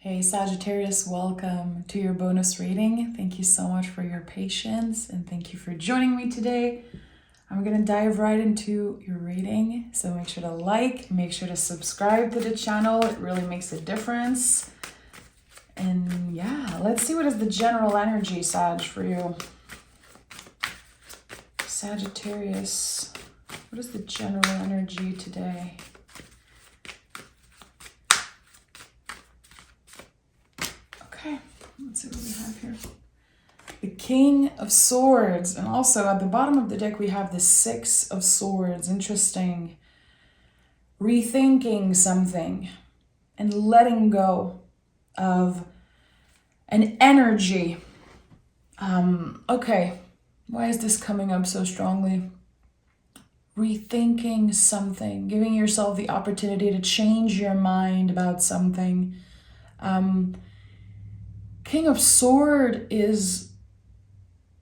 Hey Sagittarius, welcome to your bonus reading. Thank you so much for your patience and thank you for joining me today. I'm going to dive right into your reading. So make sure to make sure to subscribe to the channel. It really makes a difference. And yeah, let's see what is the general energy, Sag, for you. Sagittarius, what is the general energy today? Okay, let's see what we have here. The King of Swords, and also at the bottom of the deck we have the Six of Swords. Interesting. Rethinking something and letting go of an energy. Okay, why is this coming up so strongly? Rethinking something, giving yourself the opportunity to change your mind about something. King of Sword is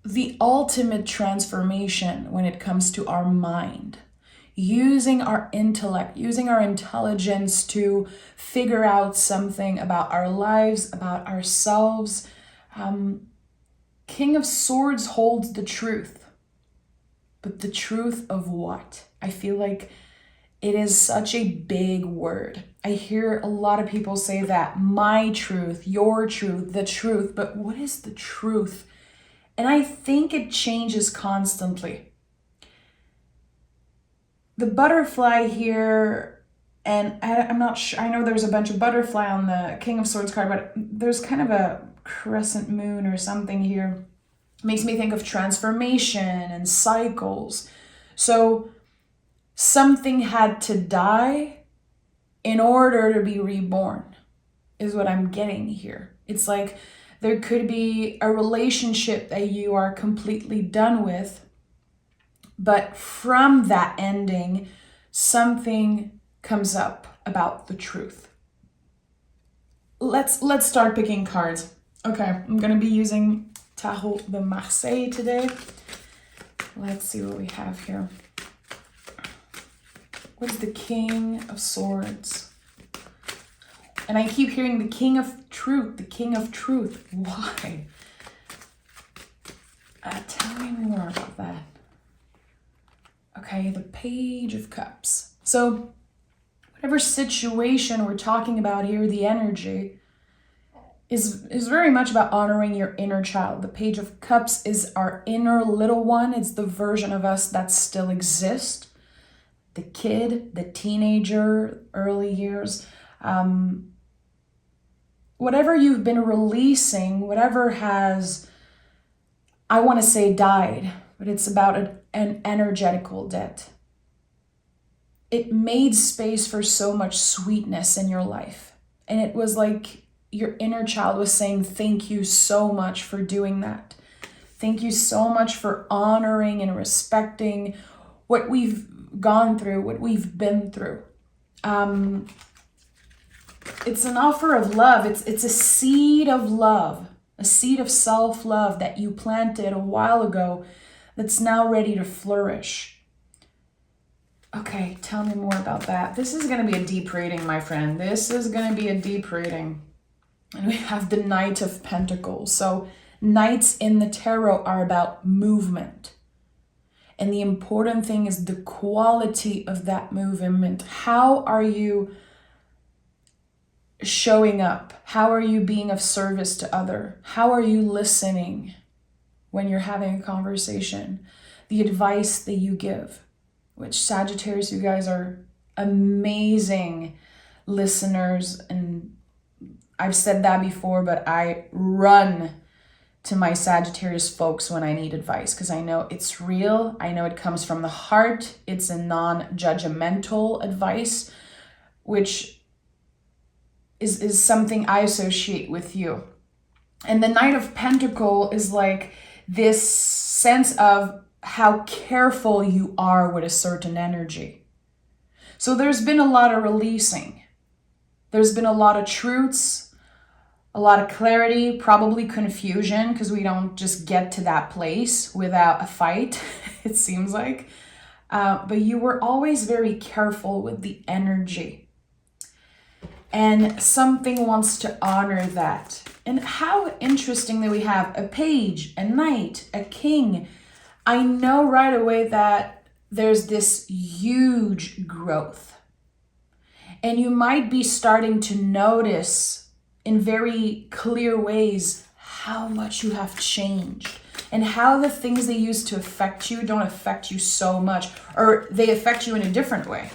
the ultimate transformation when it comes to our mind. Using our intellect, using our intelligence to figure out something about our lives, about ourselves. King of Swords holds the truth. But the truth of what? I feel like it is such a big word. I hear a lot of people say that, my truth, your truth, the truth, but what is the truth? And I think it changes constantly. The butterfly here, and I'm not sure, I know there's a bunch of butterfly on the King of Swords card, but there's kind of a crescent moon or something here. It makes me think of transformation and cycles. So something had to die in order to be reborn, is what I'm getting here. It's like there could be a relationship that you are completely done with, but from that ending, something comes up about the truth. Let's start picking cards. Okay, I'm gonna be using Tarot de Marseille today. Let's see what we have here. What is the King of Swords? And I keep hearing the King of Truth, the King of Truth. Why? Tell me more about that. Okay, the Page of Cups. So whatever situation we're talking about here, the energy is very much about honoring your inner child. The Page of Cups is our inner little one. It's the version of us that still exists. The kid, the teenager, early years, whatever you've been releasing, whatever has, I want to say died, but it's about an energetical debt. It made space for so much sweetness in your life. And it was like your inner child was saying, thank you so much for doing that. Thank you so much for honoring and respecting what we've gone through, what we've been through. It's an offer of love. It's a seed of love, a seed of self-love that you planted a while ago that's now ready to flourish. Okay, tell me more about that. This is going to be a deep reading, my friend. This is going to be a deep reading. And we have the Knight of Pentacles. So knights in the tarot are about movement. And the important thing is the quality of that movement. How are you showing up? How are you being of service to others? How are you listening when you're having a conversation? The advice that you give, which Sagittarius, you guys are amazing listeners. And I've said that before, but I run to my Sagittarius folks when I need advice because I know it's real. I know it comes from the heart. It's a non-judgmental advice, which is something I associate with you. And the Knight of Pentacles is like this sense of how careful you are with a certain energy. So there's been a lot of releasing. There's been a lot of truths, a lot of clarity, probably confusion, because we don't just get to that place without a fight, it seems like. But you were always very careful with the energy. And something wants to honor that. And how interesting that we have a page, a knight, a king. I know right away that there's this huge growth. And you might be starting to notice in very clear ways how much you have changed and how the things that used to affect you don't affect you so much, or they affect you in a different way.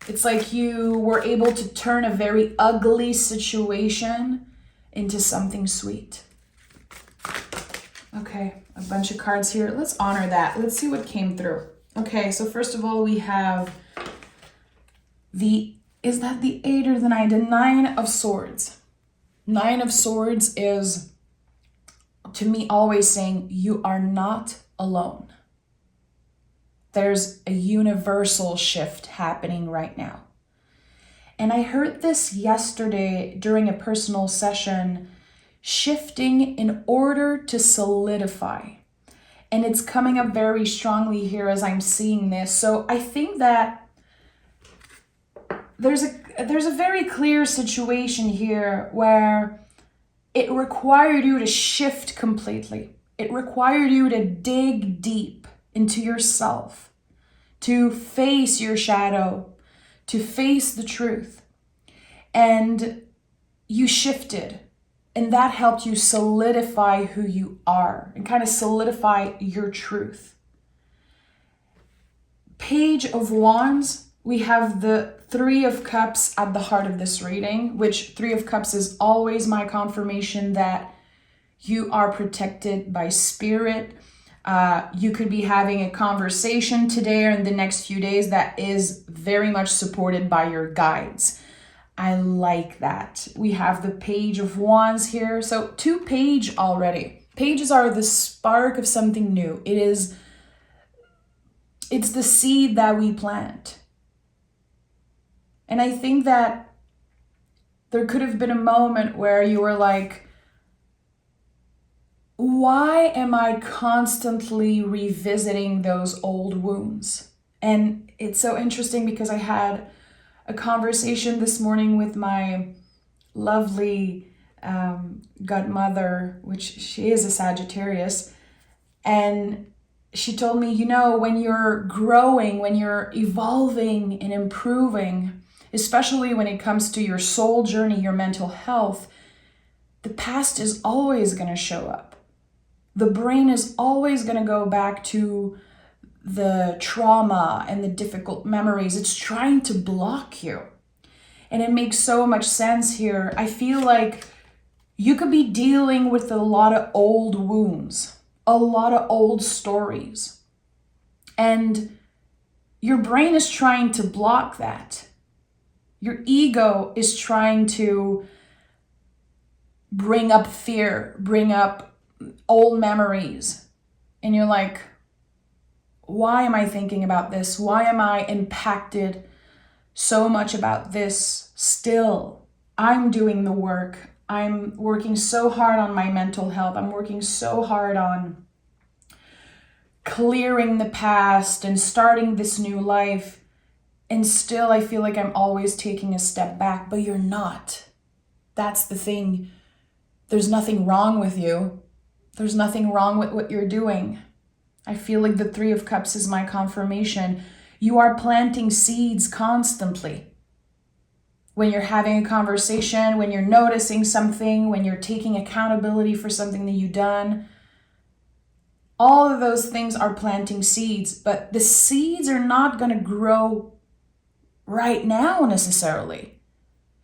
It's like you were able to turn a very ugly situation into something sweet. Okay, a bunch of cards here. Let's honor that. Let's see what came through. Okay, so first of all, we have is that the 8 or the 9? The 9 of Swords. 9 of Swords is, to me, always saying you are not alone. There's a universal shift happening right now. And I heard this yesterday during a personal session, shifting in order to solidify. And it's coming up very strongly here as I'm seeing this. So I think that there's a very clear situation here where it required you to shift completely. It required you to dig deep into yourself, to face your shadow, to face the truth. And you shifted, and that helped you solidify who you are and kind of solidify your truth. Page of Wands, we have the 3 of Cups at the heart of this reading, which 3 of Cups is always my confirmation that you are protected by spirit. You could be having a conversation today or in the next few days that is very much supported by your guides. I like that. We have the Page of Wands here. So 2 page already. Pages are the spark of something new. It's the seed that we plant. And I think that there could have been a moment where you were like, why am I constantly revisiting those old wounds? And it's so interesting because I had a conversation this morning with my lovely godmother, which she is a Sagittarius. And she told me, when you're growing, when you're evolving and improving, especially when it comes to your soul journey, your mental health, the past is always going to show up. The brain is always going to go back to the trauma and the difficult memories. It's trying to block you. And it makes so much sense here. I feel like you could be dealing with a lot of old wounds, a lot of old stories. And your brain is trying to block that. Your ego is trying to bring up fear, bring up old memories. And you're like, why am I thinking about this? Why am I impacted so much about this still? I'm doing the work. I'm working so hard on my mental health. I'm working so hard on clearing the past and starting this new life. And still I feel like I'm always taking a step back, but you're not. That's the thing. There's nothing wrong with you. There's nothing wrong with what you're doing. I feel like the 3 of Cups is my confirmation. You are planting seeds constantly. When you're having a conversation, when you're noticing something, when you're taking accountability for something that you've done, all of those things are planting seeds, but the seeds are not going to grow right now necessarily.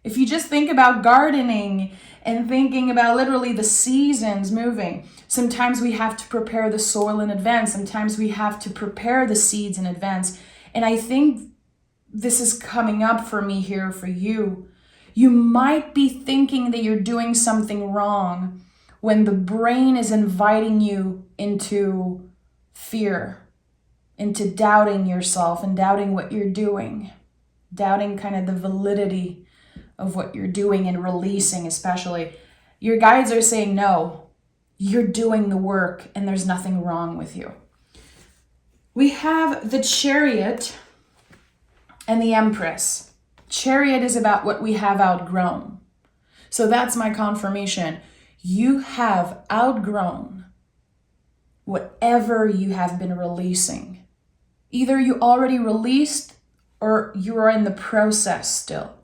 If you just think about gardening and thinking about literally the seasons moving, sometimes we have to prepare the soil in advance. Sometimes we have to prepare the seeds in advance. And I think this is coming up for me here for you. You might be thinking that you're doing something wrong when the brain is inviting you into fear, into doubting yourself and doubting what you're doing, doubting kind of the validity of what you're doing and releasing especially. Your guides are saying, no, you're doing the work and there's nothing wrong with you. We have the Chariot, and the Empress. Chariot is about what we have outgrown. So that's my confirmation. You have outgrown whatever you have been releasing. Either you already released or you are in the process still.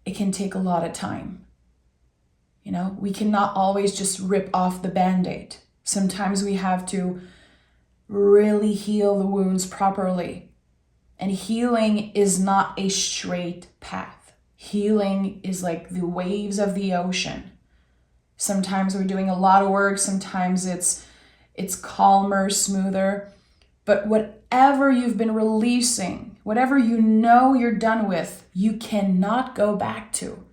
It can take a lot of time. You know, we cannot always just rip off the Band-Aid. Sometimes we have to really heal the wounds properly. And healing is not a straight path. Healing is like the waves of the ocean. Sometimes we're doing a lot of work. Sometimes it's calmer, smoother. But whatever you've been releasing, whatever you know you're done with, you cannot go back to.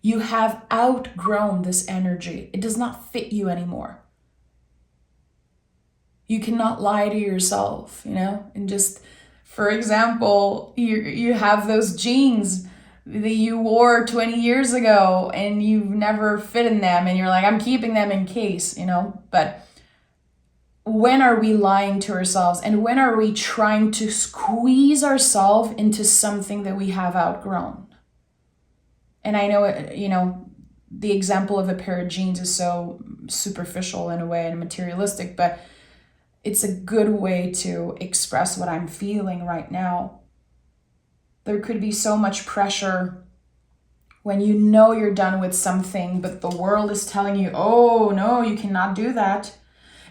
You have outgrown this energy. It does not fit you anymore. You cannot lie to yourself, you know, and just, for example, you have those jeans that you wore 20 years ago and you've never fit in them and you're like, I'm keeping them in case, you know. But when are we lying to ourselves, and when are we trying to squeeze ourselves into something that we have outgrown? And I know, you know, the example of a pair of jeans is so superficial in a way and materialistic, but it's a good way to express what I'm feeling right now. There could be so much pressure when you know you're done with something, but the world is telling you, oh no, you cannot do that.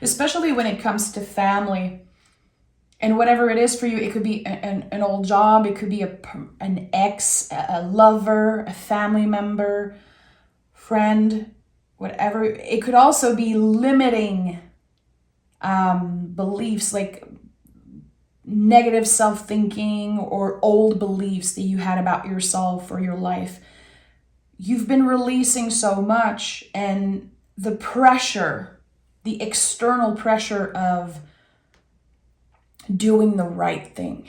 Especially when it comes to family. And whatever it is for you, it could be an old job, it could be an ex, a lover, a family member, friend, whatever. It could also be limiting beliefs, like negative self-thinking or old beliefs that you had about yourself or your life. You've been releasing so much, and the pressure, the external pressure of doing the right thing.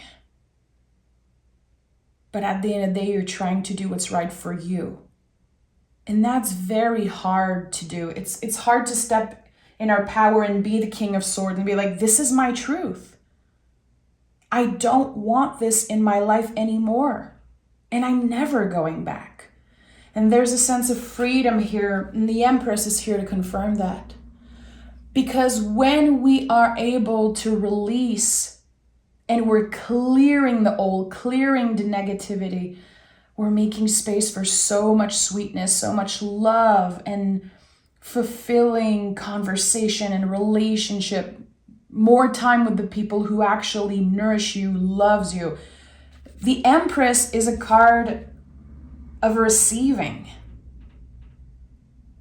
But at the end of the day, you're trying to do what's right for you. And that's very hard to do. It's hard to step in our power and be the King of Swords and be like, this is my truth. I don't want this in my life anymore. And I'm never going back. And there's a sense of freedom here. And the Empress is here to confirm that. Because when we are able to release and we're clearing the old, clearing the negativity, we're making space for so much sweetness, so much love and fulfilling conversation and relationship, more time with the people who actually nourish you, loves you. The Empress is a card of receiving.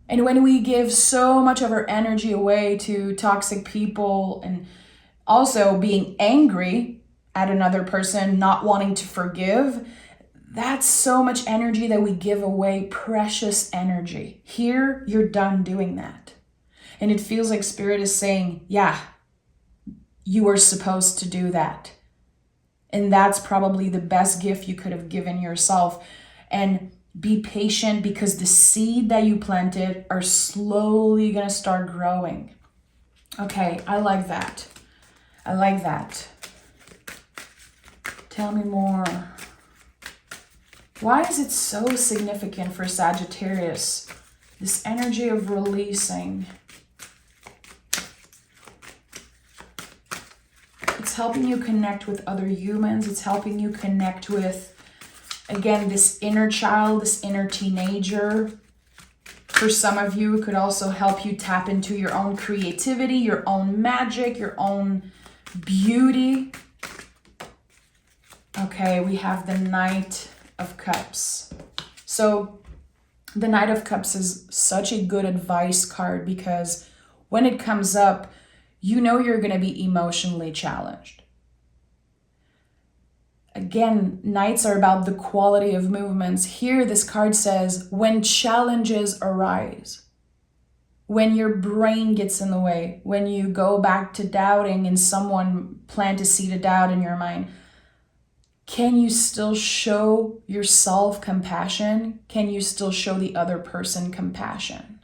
And when we give so much of our energy away to toxic people and also being angry at another person, not wanting to forgive, that's so much energy that we give away, precious energy. Here, you're done doing that. And it feels like Spirit is saying, yeah, you were supposed to do that. And that's probably the best gift you could have given yourself. And be patient, because the seed that you planted are slowly going to start growing. Okay, I like that. I like that. Tell me more. Why is it so significant for Sagittarius? This energy of releasing. It's helping you connect with other humans. It's helping you connect with, again, this inner child, this inner teenager. For some of you, it could also help you tap into your own creativity, your own magic, your own beauty. Okay, we have the Knight of Cups. So the Knight of Cups is such a good advice card, because when it comes up, you know you're going to be emotionally challenged. Again, Knights are about the quality of movements. Here, this card says, when challenges arise, when your brain gets in the way, when you go back to doubting and someone plant a seed of doubt in your mind, can you still show yourself compassion? Can you still show the other person compassion?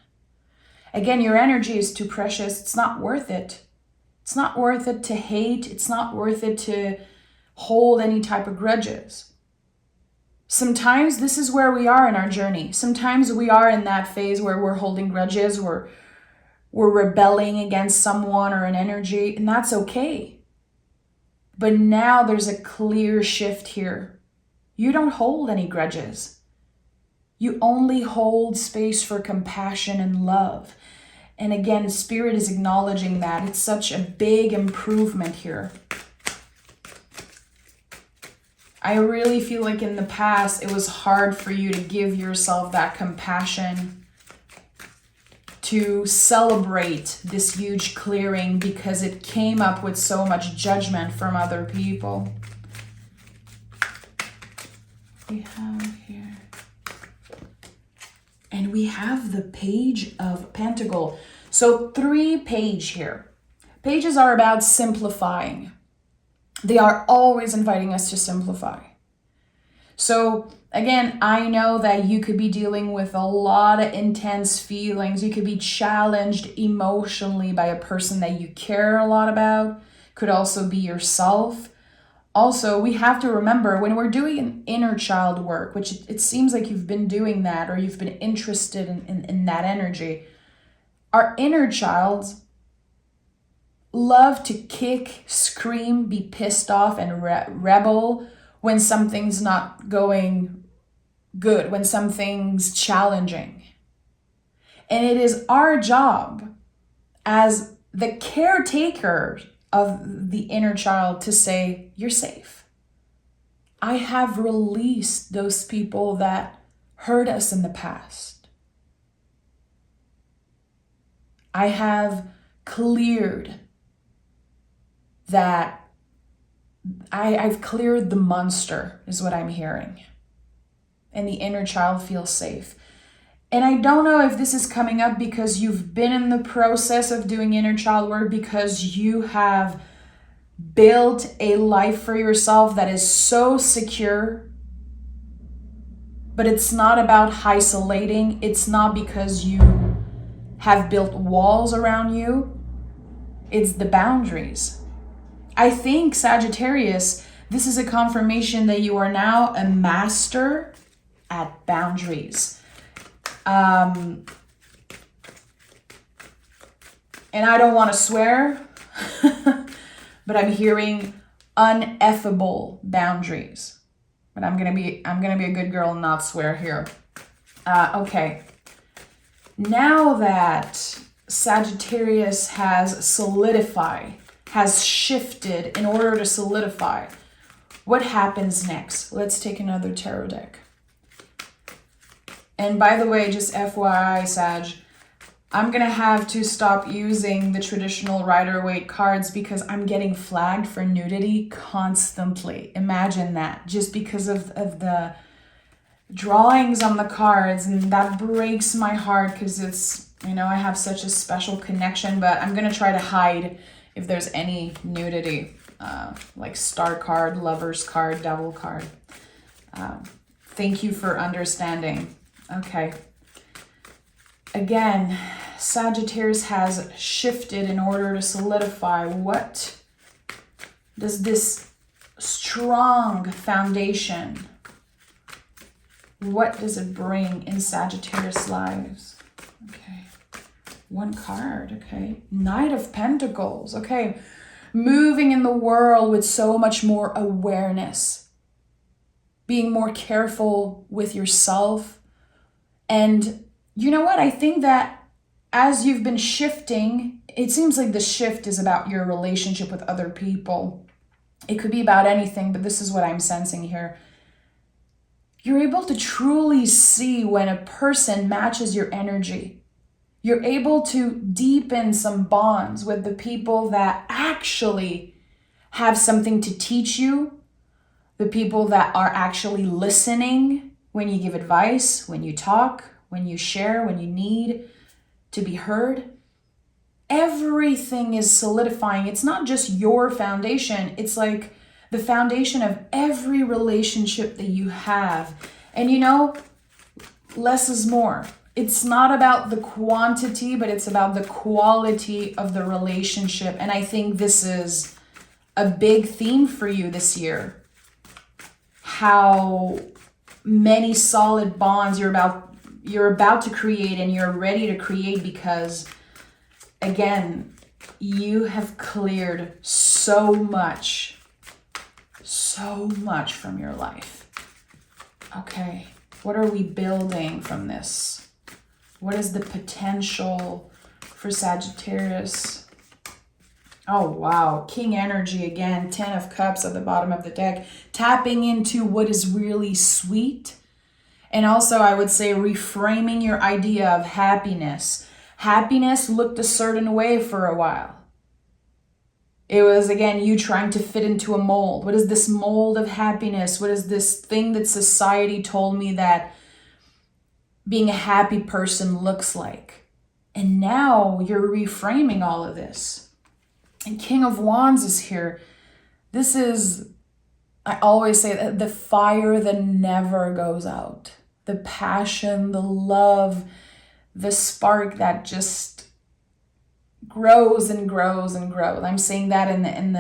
Again, your energy is too precious. It's not worth it. It's not worth it to hate. It's not worth it to hold any type of grudges. Sometimes this is where we are in our journey. Sometimes we are in that phase where we're holding grudges, we're rebelling against someone or an energy, and that's okay. But now there's a clear shift here. You don't hold any grudges. You only hold space for compassion and love. And again, Spirit is acknowledging that. It's such a big improvement here. I really feel like in the past, it was hard for you to give yourself that compassion, to celebrate this huge clearing, because it came up with so much judgment from other people. We have here. And we have the Page of Pentacles. So 3 pages here. Pages are about simplifying. They are always inviting us to simplify. So again, I know that you could be dealing with a lot of intense feelings. You could be challenged emotionally by a person that you care a lot about. Could also be yourself. Also, we have to remember when we're doing an inner child work, which it seems like you've been doing that or you've been interested in that energy, our inner child love to kick, scream, be pissed off, and rebel when something's not going good, when something's challenging. And it is our job as the caretaker of the inner child to say, you're safe. I have released those people that hurt us in the past. I have cleared that. I've cleared the monster, is what I'm hearing. And the inner child feels safe. And I don't know if this is coming up because you've been in the process of doing inner child work, because you have built a life for yourself that is so secure. But it's not about isolating. It's not because you have built walls around you. It's the boundaries. I think, Sagittarius, this is a confirmation that you are now a master at boundaries. And I don't want to swear, but I'm hearing ineffable boundaries. But I'm gonna be a good girl and not swear here. Okay. Now that Sagittarius has solidified, has shifted in order to solidify, what happens next? Let's take another tarot deck. And by the way, just FYI, Sag, I'm going to have to stop using the traditional Rider-Waite cards because I'm getting flagged for nudity constantly. Imagine that, just because of the drawings on the cards. And that breaks my heart because it's, I have such a special connection, but I'm going to try to hide if there's any nudity, like star card, lover's card, devil card. Thank you for understanding. Okay. Again, Sagittarius has shifted in order to solidify. What does this strong foundation, what does it bring in Sagittarius lives? Okay. 1 card, okay. Knight of Pentacles, okay. Moving in the world with so much more awareness. Being more careful with yourself. And you know what? I think that as you've been shifting, it seems like the shift is about your relationship with other people. It could be about anything, but this is what I'm sensing here. You're able to truly see when a person matches your energy. You're able to deepen some bonds with the people that actually have something to teach you, the people that are actually listening when you give advice, when you talk, when you share, when you need to be heard. Everything is solidifying. It's not just your foundation. It's like the foundation of every relationship that you have. And less is more. It's not about the quantity, but it's about the quality of the relationship. And I think this is a big theme for you this year. How many solid bonds you're about to create, and you're ready to create, because again, you have cleared so much from your life. Okay, what are we building from this? What is the potential for Sagittarius? Oh, wow. King energy again. 10 of Cups at the bottom of the deck. Tapping into what is really sweet. And also, I would say, reframing your idea of happiness. Happiness looked a certain way for a while. It was, again, you trying to fit into a mold. What is this mold of happiness? What is this thing that society told me that being a happy person looks like? And now you're reframing all of this. And King of Wands is here. This is, I always say, the fire that never goes out. The passion, the love, the spark that just grows and grows and grows. I'm saying that in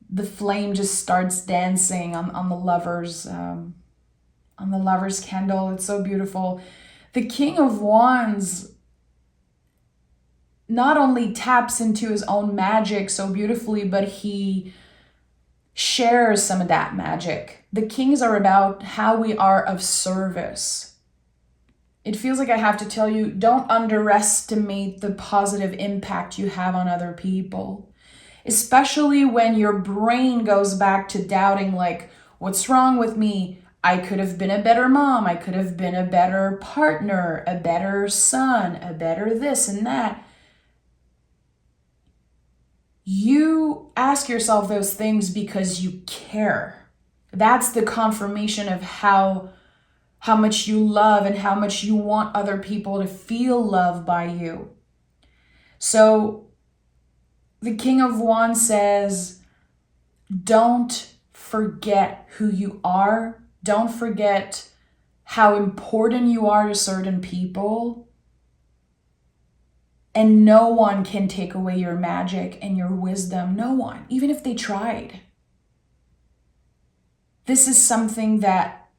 the flame just starts dancing on the lovers candle. It's so beautiful. The King of Wands not only taps into his own magic so beautifully, but he shares some of that magic. The kings are about how we are of service. It feels like I have to tell you, don't underestimate the positive impact you have on other people, especially when your brain goes back to doubting, like, what's wrong with me? I could have been a better mom. I could have been a better partner, a better son, a better this and that. You ask yourself those things because you care. That's the confirmation of how much you love and how much you want other people to feel loved by you. So the King of Wands says, don't forget who you are. Don't forget how important you are to certain people. And no one can take away your magic and your wisdom. No one, even if they tried. This is something that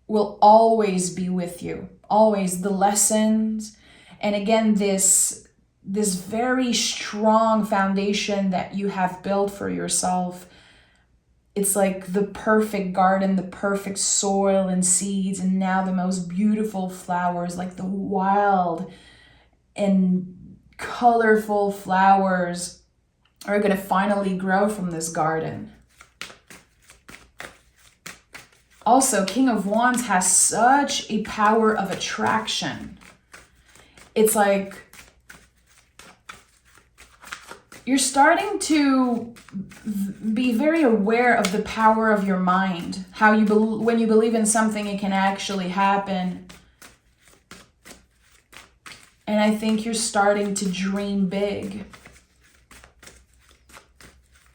will always be with you. Always. The lessons. And again, this very strong foundation that you have built for yourself. It's like the perfect garden, the perfect soil and seeds, and now the most beautiful flowers, like the wild and colorful flowers are going to finally grow from this garden. Also, King of Wands has such a power of attraction. It's like you're starting to be very aware of the power of your mind. How you when you believe in something, it can actually happen. And I think you're starting to dream big.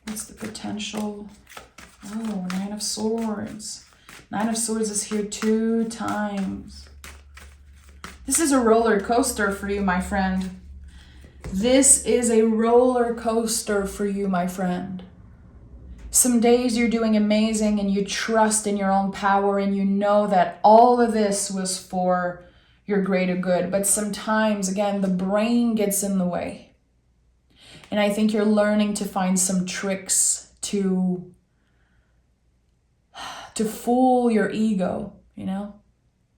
What's the potential? Oh, 9 of Swords. 9 of Swords is here 2 times. This is a roller coaster for you, my friend. This is a roller coaster for you, my friend. Some days you're doing amazing and you trust in your own power and you know that all of this was for your greater good. But sometimes, again, the brain gets in the way. And I think you're learning to find some tricks to fool your ego, you know?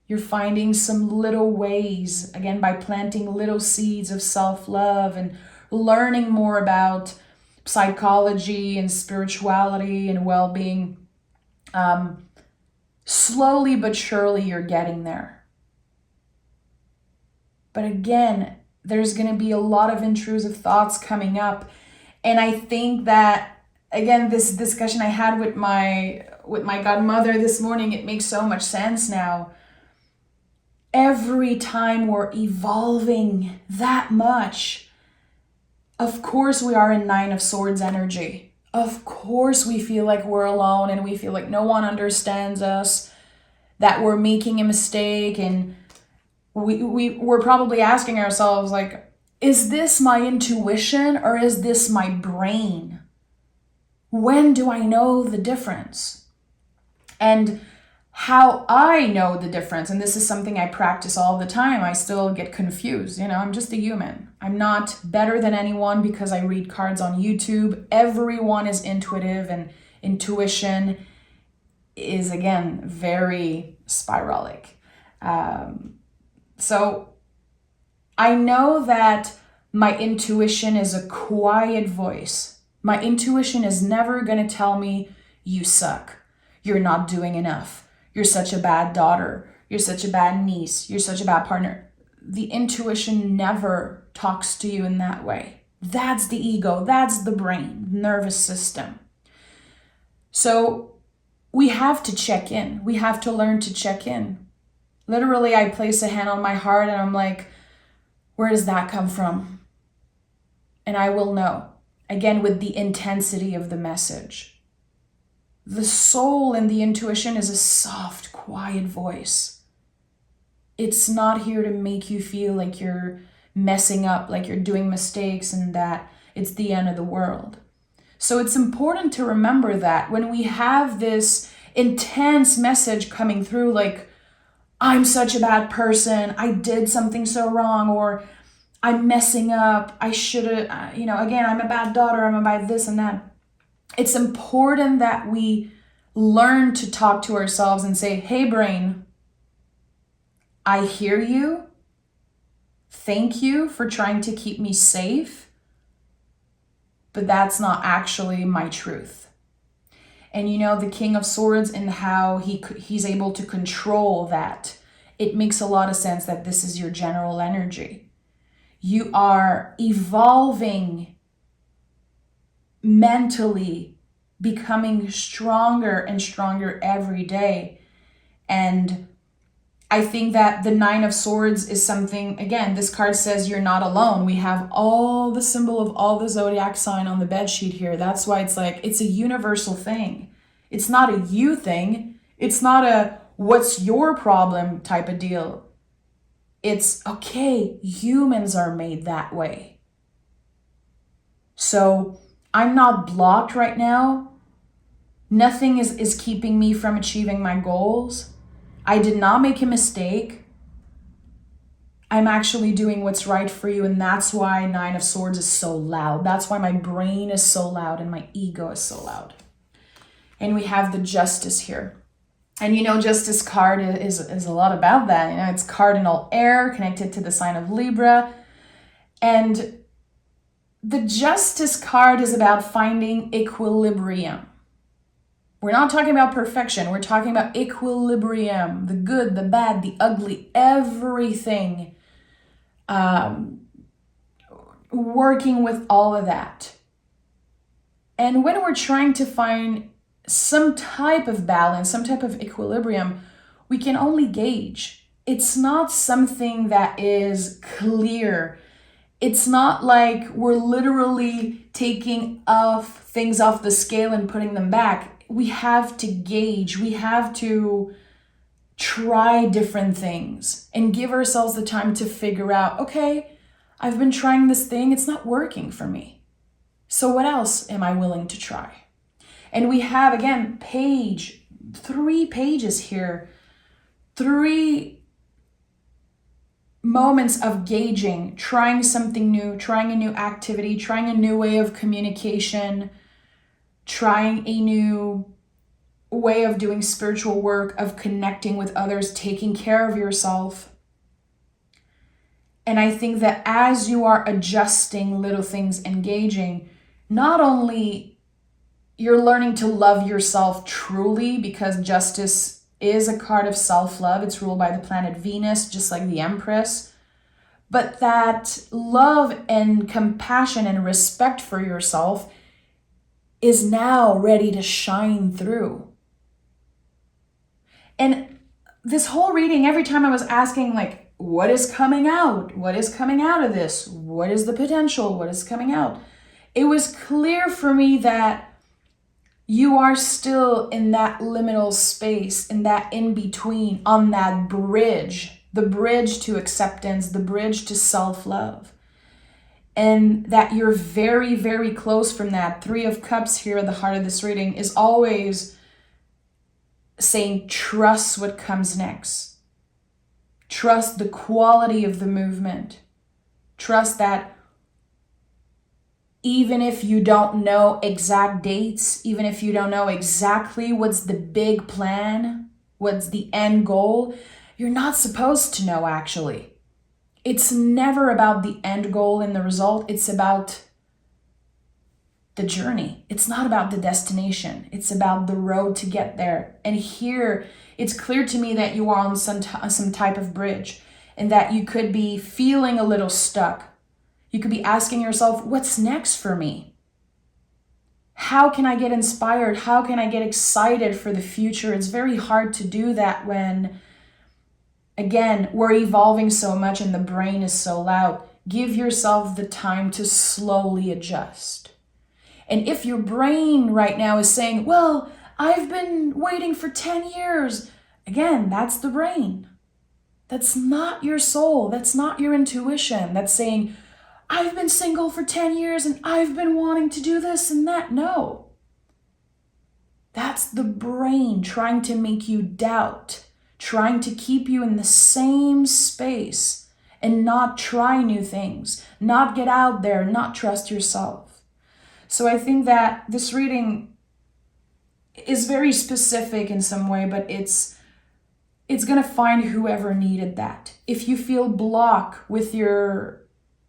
You're finding some little ways, again, by planting little seeds of self-love and learning more about psychology and spirituality and well-being. Slowly but surely you're getting there. But again, there's going to be a lot of intrusive thoughts coming up. And I think that, again, this discussion I had with my godmother this morning, it makes so much sense now. Every time we're evolving that much, of course we are in 9 of Swords energy. Of course we feel like we're alone and we feel like no one understands us, that we're making a mistake, and we're probably asking ourselves, like, is this my intuition or is this my brain? When do I know the difference? And how I know the difference, and this is something I practice all the time, I still get confused. I'm just a human. I'm not better than anyone because I read cards on YouTube. Everyone is intuitive, and intuition is, again, very spiralic. So I know that my intuition is a quiet voice. My intuition is never going to tell me, you suck, you're not doing enough, you're such a bad daughter, you're such a bad niece, you're such a bad partner. The intuition never talks to you in that way. That's the ego, that's the brain, nervous system. So we have to check in. We have to learn to check in. Literally, I place a hand on my heart and I'm like, where does that come from? And I will know. Again, with the intensity of the message. The soul and the intuition is a soft, quiet voice. It's not here to make you feel like you're messing up, like you're doing mistakes and that it's the end of the world. So it's important to remember that when we have this intense message coming through, like, I'm such a bad person, I did something so wrong, or I'm messing up, I should have, again, I'm a bad daughter, I'm a bad this and that. It's important that we learn to talk to ourselves and say, hey, brain, I hear you. Thank you for trying to keep me safe, but that's not actually my truth. And the King of Swords and how he's able to control that, it makes a lot of sense that this is your general energy. You are evolving mentally, becoming stronger and stronger every day. And I think that the Nine of Swords is something, again, this card says you're not alone. We have all the symbol of all the zodiac sign on the bed sheet here. That's why it's like, it's a universal thing. It's not a you thing. It's not a what's your problem type of deal. It's okay, humans are made that way. So I'm not blocked right now. Nothing is keeping me from achieving my goals. I did not make a mistake. I'm actually doing what's right for you, and that's why Nine of Swords is so loud. That's why my brain is so loud and my ego is so loud. And we have the Justice here. And Justice card is a lot about that. It's cardinal air connected to the sign of Libra. And the Justice card is about finding equilibrium. We're not talking about perfection. We're talking about equilibrium, the good, the bad, the ugly, everything. Working with all of that. And when we're trying to find some type of balance, some type of equilibrium, we can only gauge. It's not something that is clear. It's not like we're literally taking things off the scale and putting them back. We have to gauge. We have to try different things and give ourselves the time to figure out, okay, I've been trying this thing. It's not working for me. So what else am I willing to try? And we have, again, 3 pages here, 3 moments of gauging, trying something new, trying a new activity, trying a new way of communication, trying a new way of doing spiritual work, of connecting with others, taking care of yourself. And I think that as you are adjusting little things, engaging, not only you're learning to love yourself truly, because Justice is a card of self-love. It's ruled by the planet Venus, just like the Empress. But that love and compassion and respect for yourself is now ready to shine through. And this whole reading, every time I was asking, like, what is coming out? What is coming out of this? What is the potential? What is coming out? It was clear for me that you are still in that liminal space, in that in-between, on that bridge, the bridge to acceptance, the bridge to self-love. And that you're very, very close from that. 3 of Cups here at the heart of this reading is always saying trust what comes next. Trust the quality of the movement. Trust that even if you don't know exact dates, even if you don't know exactly what's the big plan, what's the end goal, you're not supposed to know actually. It's never about the end goal and the result. It's about the journey. It's not about the destination. It's about the road to get there. And here, it's clear to me that you are on some type of bridge and that you could be feeling a little stuck. You could be asking yourself, what's next for me? How can I get inspired? How can I get excited for the future? It's very hard to do that when, again, we're evolving so much and the brain is so loud. Give yourself the time to slowly adjust. And if your brain right now is saying, well, I've been waiting for 10 years, again, that's the brain. That's not your soul. That's not your intuition. That's saying, I've been single for 10 years and I've been wanting to do this and that. No. That's the brain trying to make you doubt, trying to keep you in the same space and not try new things, not get out there, not trust yourself. So I think that this reading is very specific in some way, but it's going to find whoever needed that. If you feel blocked with your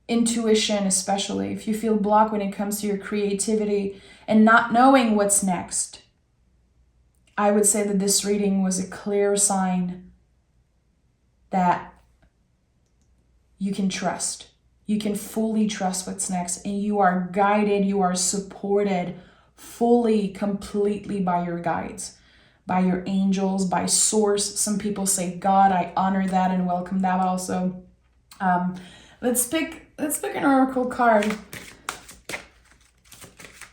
intuition, especially if you feel blocked when it comes to your creativity and not knowing what's next, I would say that this reading was a clear sign that you can trust. You can fully trust what's next, and you are guided, you are supported fully, completely by your guides, by your angels, by source. Some people say God. I honor that and welcome that also. Let's pick an oracle card.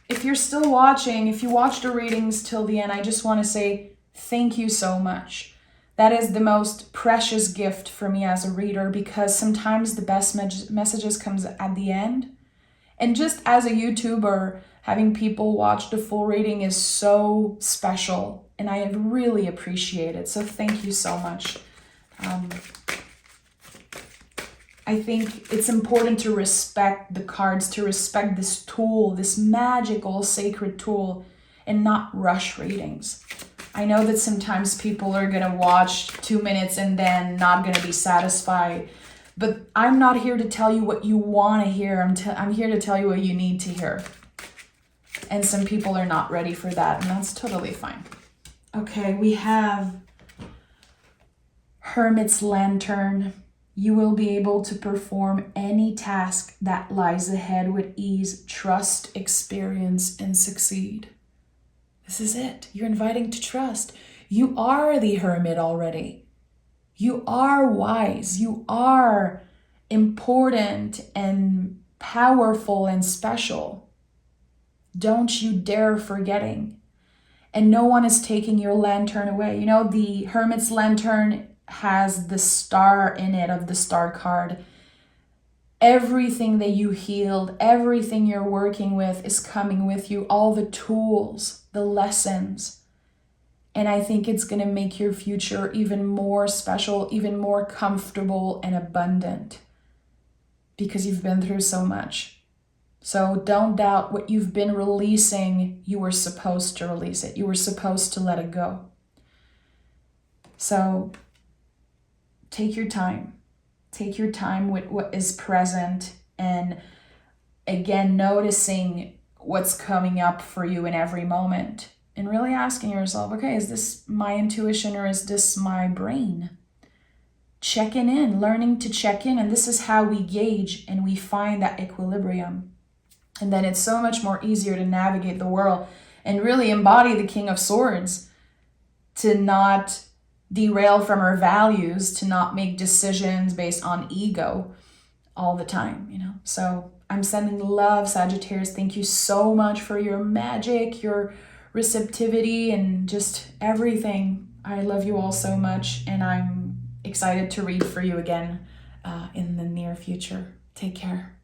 If you're still watching, if you watched the readings till the end, I just want to say thank you so much. That is the most precious gift for me as a reader, because sometimes the best messages comes at the end. And just as a YouTuber, having people watch the full reading is so special, and I really appreciate it. So thank you so much. I think it's important to respect the cards, to respect this tool, this magical, sacred tool, and not rush readings. I know that sometimes people are going to watch 2 minutes and then not going to be satisfied, but I'm not here to tell you what you want to hear. I'm here to tell you what you need to hear. And some people are not ready for that, and that's totally fine. Okay, we have Hermit's Lantern. You will be able to perform any task that lies ahead with ease, trust, experience, and succeed. This is it. You're inviting to trust. You are the hermit already. You are wise. You are important and powerful and special. Don't you dare forgetting. And no one is taking your lantern away. You know, the Hermit's Lantern has the star in it of the star card. Everything that you healed, everything you're working with is coming with you. All the tools, the lessons. And I think it's going to make your future even more special, even more comfortable and abundant, because you've been through so much. So don't doubt what you've been releasing. You were supposed to release it. You were supposed to let it go. So take your time. Take your time with what is present, and again, noticing what's coming up for you in every moment, and really asking yourself, okay, is this my intuition or is this my brain? Checking in, learning to check in, and this is how we gauge and we find that equilibrium. And then it's so much more easier to navigate the world and really embody the King of Swords, to not derail from our values, to not make decisions based on ego all the time, you know. So I'm sending love, Sagittarius. Thank you so much for your magic, your receptivity, and just everything. I love you all so much, and I'm excited to read for you again in the near future. Take care.